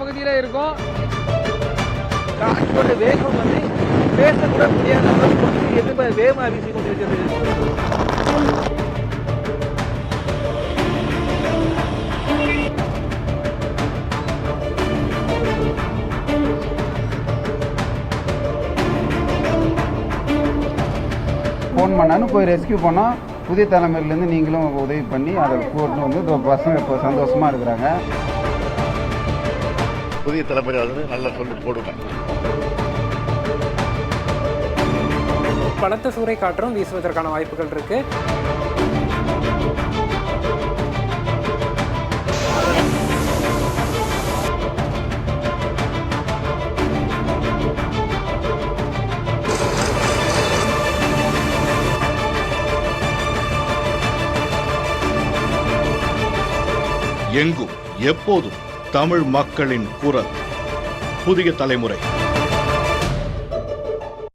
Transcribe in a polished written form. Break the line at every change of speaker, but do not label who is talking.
பகுதியில் இருக்கோம். காற்றோட வேகம் வந்து பேசக்கூட முடியாத அளவுக்கு எதிர்ப்பு வேகமாக வீசி கொண்டிருக்கிறது.
ஃபோன் பண்ணான்னு போய் ரெஸ்கியூ பண்ணோம். புதிய தலைமுறையிலேருந்து நீங்களும் உதவி பண்ணி அதை கூட்டு வந்து பசங்க இப்போ சந்தோஷமாக இருக்கிறாங்க.
புதிய தலைமுறை வந்து நல்லா சொல்லி போடுங்க.
பலத்த சூறை காற்றும் வீசுவதற்கான வாய்ப்புகள் இருக்கு.
எங்கும் எப்போதும் தமிழ் மக்களின் குரல் புதிய தலைமுறை.